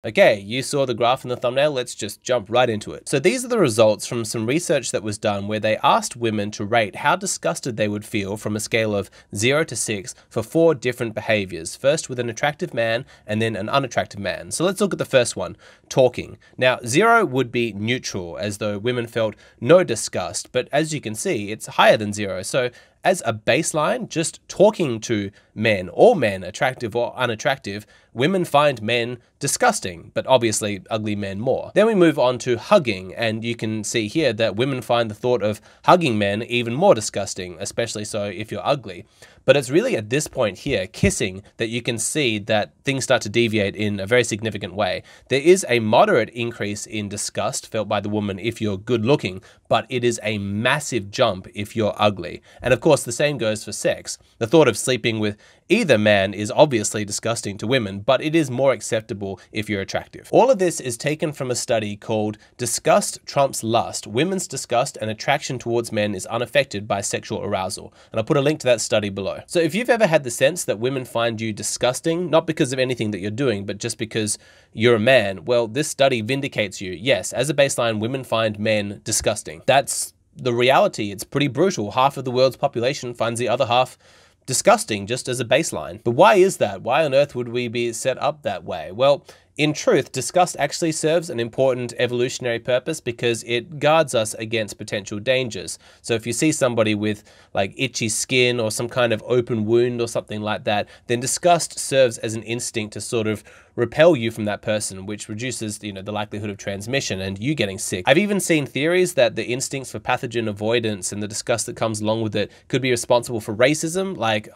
Okay, you saw the graph in the thumbnail, let's just jump right into it. So these are the results from some research that was done where they asked women to rate how disgusted they would feel from a scale of 0 to 6 for 4 different behaviors, first with an attractive man and then an unattractive man. So let's look at the first one, talking. Now 0 would be neutral, as though women felt no disgust, but as you can see, it's higher than 0. So as a baseline, just talking to men, all men, attractive or unattractive, women find men disgusting, but obviously ugly men more. Then we move on to hugging, and you can see here that women find the thought of hugging men even more disgusting, especially so if you're ugly. But it's really at this point here, kissing, that you can see that things start to deviate in a very significant way. There is a moderate increase in disgust felt by the woman if you're good looking, but it is a massive jump if you're ugly. And of course, the same goes for sex. The thought of sleeping with either man is obviously disgusting to women, but it is more acceptable if you're attractive. All of this is taken from a study called Disgust Trumps Lust. Women's disgust and attraction towards men is unaffected by sexual arousal. And I'll put a link to that study below. So if you've ever had the sense that women find you disgusting, not because of anything that you're doing, but just because you're a man, well, this study vindicates you. Yes, as a baseline, women find men disgusting. That's the reality. It's pretty brutal. Half of the world's population finds the other half disgusting just as a baseline. But why is that? Why on earth would we be set up that way? Well, in truth, disgust actually serves an important evolutionary purpose because it guards us against potential dangers. So if you see somebody with like itchy skin or some kind of open wound or something like that, then disgust serves as an instinct to sort of repel you from that person, which reduces, the likelihood of transmission and you getting sick. I've even seen theories that the instincts for pathogen avoidance and the disgust that comes along with it could be responsible for racism. Like,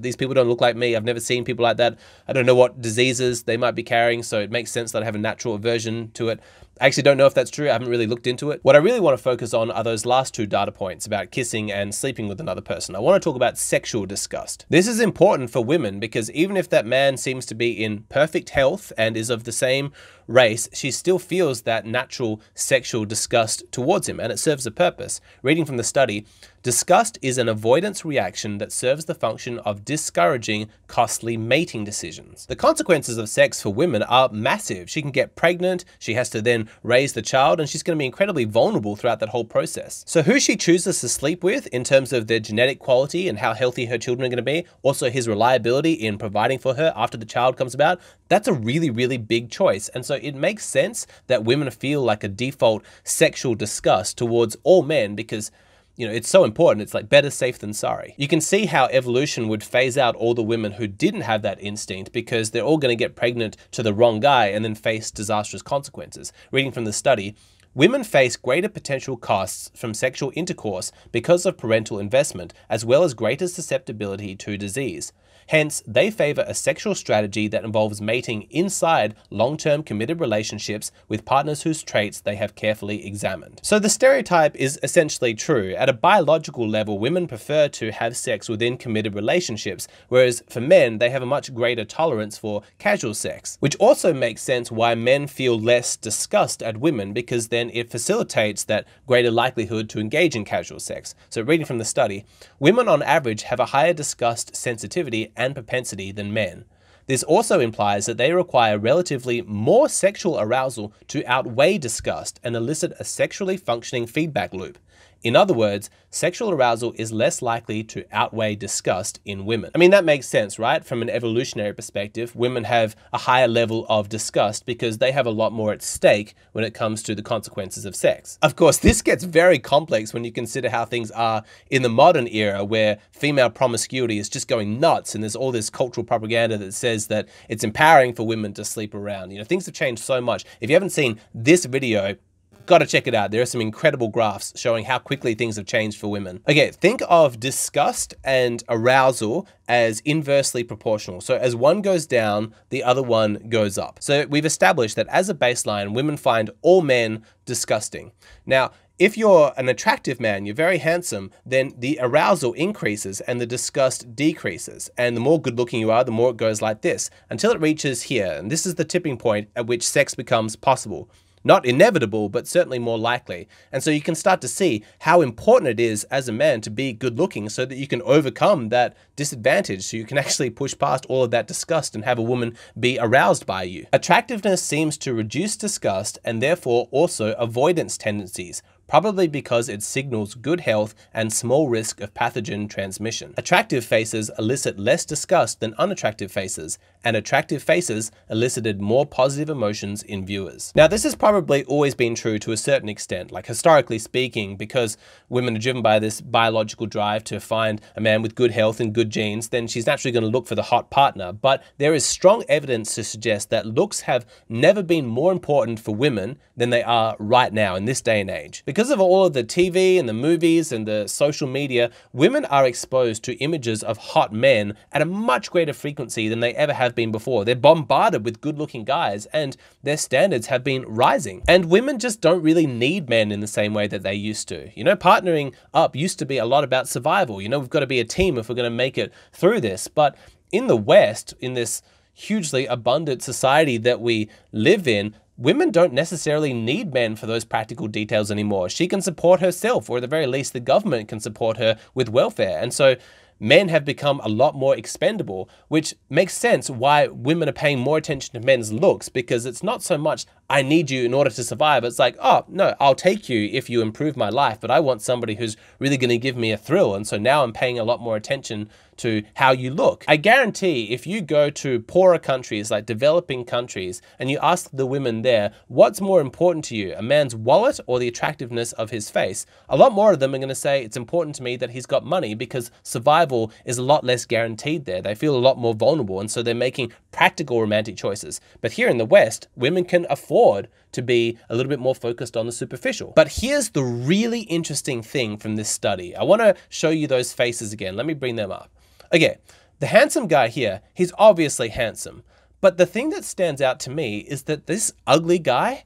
these people don't look like me. I've never seen people like that. I don't know what diseases they might be carrying, so it makes sense that I have a natural aversion to it. I actually don't know if that's true. I haven't really looked into it. What I really want to focus on are those last 2 data points about kissing and sleeping with another person. I want to talk about sexual disgust. This is important for women because even if that man seems to be in perfect health and is of the same race, she still feels that natural sexual disgust towards him, and it serves a purpose. Reading from the study, disgust is an avoidance reaction that serves the function of discouraging costly mating decisions. The consequences of sex for women are massive. She can get pregnant, she has to then raise the child, and she's going to be incredibly vulnerable throughout that whole process. So who she chooses to sleep with in terms of their genetic quality and how healthy her children are going to be, also his reliability in providing for her after the child comes about, that's a really, really big choice. And so it makes sense that women feel like a default sexual disgust towards all men because it's so important. It's like better safe than sorry. You can see how evolution would phase out all the women who didn't have that instinct because they're all going to get pregnant to the wrong guy and then face disastrous consequences. Reading from the study, women face greater potential costs from sexual intercourse because of parental investment, as well as greater susceptibility to disease. Hence, they favor a sexual strategy that involves mating inside long-term committed relationships with partners whose traits they have carefully examined. So the stereotype is essentially true. At a biological level, women prefer to have sex within committed relationships, whereas for men, they have a much greater tolerance for casual sex, which also makes sense why men feel less disgust at women because then it facilitates that greater likelihood to engage in casual sex. So reading from the study, women on average have a higher disgust sensitivity and propensity than men. This also implies that they require relatively more sexual arousal to outweigh disgust and elicit a sexually functioning feedback loop. In other words, sexual arousal is less likely to outweigh disgust in women. I mean, that makes sense, right? From an evolutionary perspective, women have a higher level of disgust because they have a lot more at stake when it comes to the consequences of sex. Of course, this gets very complex when you consider how things are in the modern era where female promiscuity is just going nuts and there's all this cultural propaganda that says that it's empowering for women to sleep around. Things have changed so much. If you haven't seen this video, got to check it out. There are some incredible graphs showing how quickly things have changed for women. Okay, think of disgust and arousal as inversely proportional. So as one goes down, the other one goes up. So we've established that as a baseline, women find all men disgusting. Now, if you're an attractive man, you're very handsome, then the arousal increases and the disgust decreases. And the more good looking you are, the more it goes like this until it reaches here. And this is the tipping point at which sex becomes possible. Not inevitable, but certainly more likely. And so you can start to see how important it is as a man to be good looking so that you can overcome that disadvantage, so you can actually push past all of that disgust and have a woman be aroused by you. Attractiveness seems to reduce disgust and therefore also avoidance tendencies, probably because it signals good health and small risk of pathogen transmission. Attractive faces elicit less disgust than unattractive faces, and attractive faces elicited more positive emotions in viewers. Now, this has probably always been true to a certain extent, like historically speaking, because women are driven by this biological drive to find a man with good health and good genes, then she's naturally going to look for the hot partner. But there is strong evidence to suggest that looks have never been more important for women than they are right now in this day and age. Because of all of the TV and the movies and the social media, women are exposed to images of hot men at a much greater frequency than they ever have been before. They're bombarded with good-looking guys and their standards have been rising. And women just don't really need men in the same way that they used to. You know, partnering up used to be a lot about survival. You know, we've got to be a team if we're going to make it through this. But in the West, in this hugely abundant society that we live in, women don't necessarily need men for those practical details anymore. She can support herself, or at the very least, the government can support her with welfare. And so men have become a lot more expendable, which makes sense why women are paying more attention to men's looks, because it's not so much, I need you in order to survive. It's like, oh, no, I'll take you if you improve my life, but I want somebody who's really going to give me a thrill. And so now I'm paying a lot more attention to how you look. I guarantee if you go to poorer countries, like developing countries, and you ask the women there, what's more important to you, a man's wallet or the attractiveness of his face? A lot more of them are going to say, it's important to me that he's got money, because survival is a lot less guaranteed there. They feel a lot more vulnerable, and so they're making practical romantic choices. But here in the West, women can afford to be a little bit more focused on the superficial. But here's the really interesting thing from this study. I want to show you those faces again. Let me bring them up. Okay, the handsome guy here, he's obviously handsome. But the thing that stands out to me is that this ugly guy,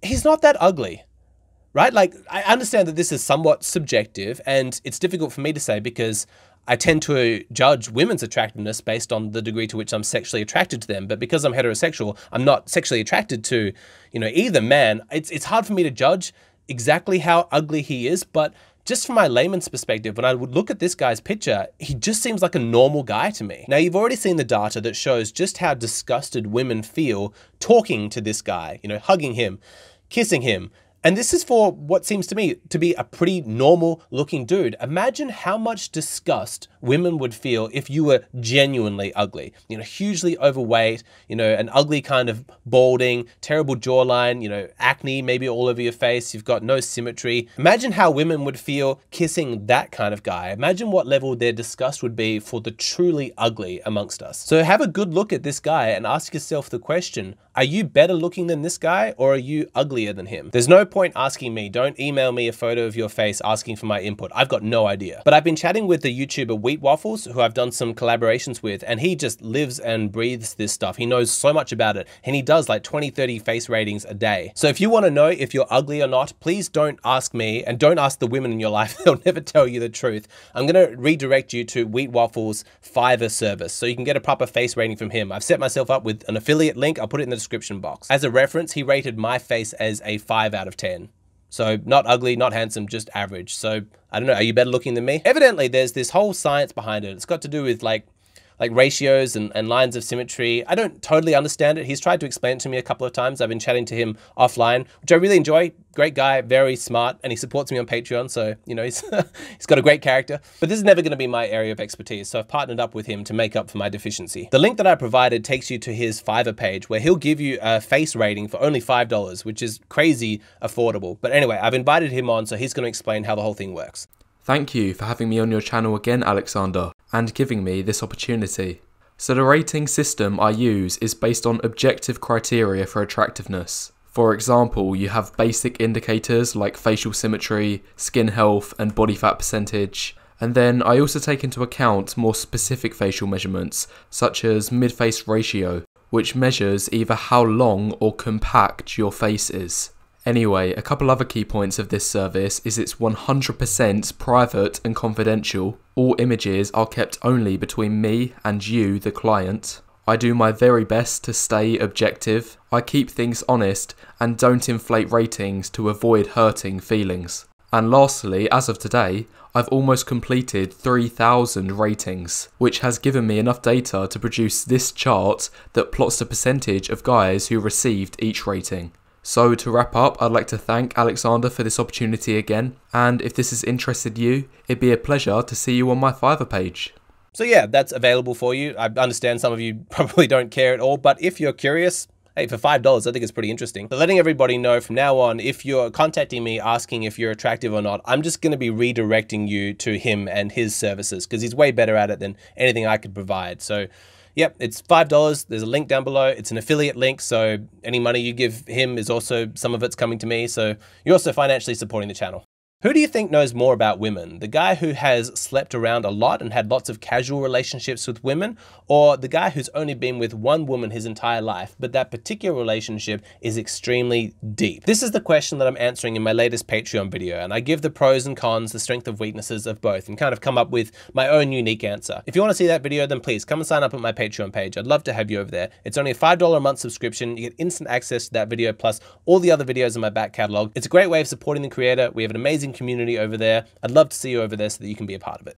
he's not that ugly, right? Like, I understand that this is somewhat subjective and it's difficult for me to say because I tend to judge women's attractiveness based on the degree to which I'm sexually attracted to them. But because I'm heterosexual, I'm not sexually attracted to, either man. It's hard for me to judge exactly how ugly he is, but just from my layman's perspective, when I would look at this guy's picture, he just seems like a normal guy to me. Now, you've already seen the data that shows just how disgusted women feel talking to this guy, hugging him, kissing him. And this is for what seems to me to be a pretty normal looking dude. Imagine how much disgust women would feel if you were genuinely ugly, hugely overweight, an ugly kind of balding, terrible jawline, acne maybe all over your face. You've got no symmetry. Imagine how women would feel kissing that kind of guy. Imagine what level their disgust would be for the truly ugly amongst us. So have a good look at this guy and ask yourself the question, are you better looking than this guy or are you uglier than him? There's no point asking me, don't email me a photo of your face asking for my input. I've got no idea. But I've been chatting with the YouTuber Wheat Waffles, who I've done some collaborations with, and he just lives and breathes this stuff. He knows so much about it, and he does like 20, 30 face ratings a day. So if you want to know if you're ugly or not, please don't ask me and don't ask the women in your life. They'll never tell you the truth. I'm going to redirect you to Wheat Waffles' Fiverr service so you can get a proper face rating from him. I've set myself up with an affiliate link. I'll put it in the description box. As a reference, he rated my face as a 5 out of 10. So not ugly, not handsome, just average. So I don't know, are you better looking than me? Evidently, there's this whole science behind it. It's got to do with like ratios and lines of symmetry. I don't totally understand it. He's tried to explain it to me a couple of times. I've been chatting to him offline, which I really enjoy. Great guy, very smart, and he supports me on Patreon. So, he's got a great character. But this is never going to be my area of expertise. So I've partnered up with him to make up for my deficiency. The link that I provided takes you to his Fiverr page where he'll give you a face rating for only $5, which is crazy affordable. But anyway, I've invited him on, so he's going to explain how the whole thing works. Thank you for having me on your channel again, Alexander, and giving me this opportunity. So the rating system I use is based on objective criteria for attractiveness. For example, you have basic indicators like facial symmetry, skin health, and body fat percentage. And then I also take into account more specific facial measurements, such as mid-face ratio, which measures either how long or compact your face is. Anyway, a couple other key points of this service is it's 100% private and confidential. All images are kept only between me and you, the client. I do my very best to stay objective. I keep things honest and don't inflate ratings to avoid hurting feelings. And lastly, as of today, I've almost completed 3,000 ratings, which has given me enough data to produce this chart that plots the percentage of guys who received each rating. So to wrap up, I'd like to thank Alexander for this opportunity again, and if this has interested you, it'd be a pleasure to see you on my Fiverr page. So yeah, that's available for you. I understand some of you probably don't care at all, but if you're curious, hey, for $5, I think it's pretty interesting. But letting everybody know from now on, if you're contacting me asking if you're attractive or not, I'm just going to be redirecting you to him and his services because he's way better at it than anything I could provide. So yep, it's $5. There's a link down below. It's an affiliate link, so any money you give him is also, some of it's coming to me. So you're also financially supporting the channel. Who do you think knows more about women? The guy who has slept around a lot and had lots of casual relationships with women, or the guy who's only been with one woman his entire life, but that particular relationship is extremely deep? This is the question that I'm answering in my latest Patreon video, and I give the pros and cons, the strengths and weaknesses of both, and kind of come up with my own unique answer. If you want to see that video, then please come and sign up at my Patreon page. I'd love to have you over there. It's only a $5 a month subscription. You get instant access to that video, plus all the other videos in my back catalog. It's a great way of supporting the creator. We have an amazing community over there. I'd love to see you over there so that you can be a part of it.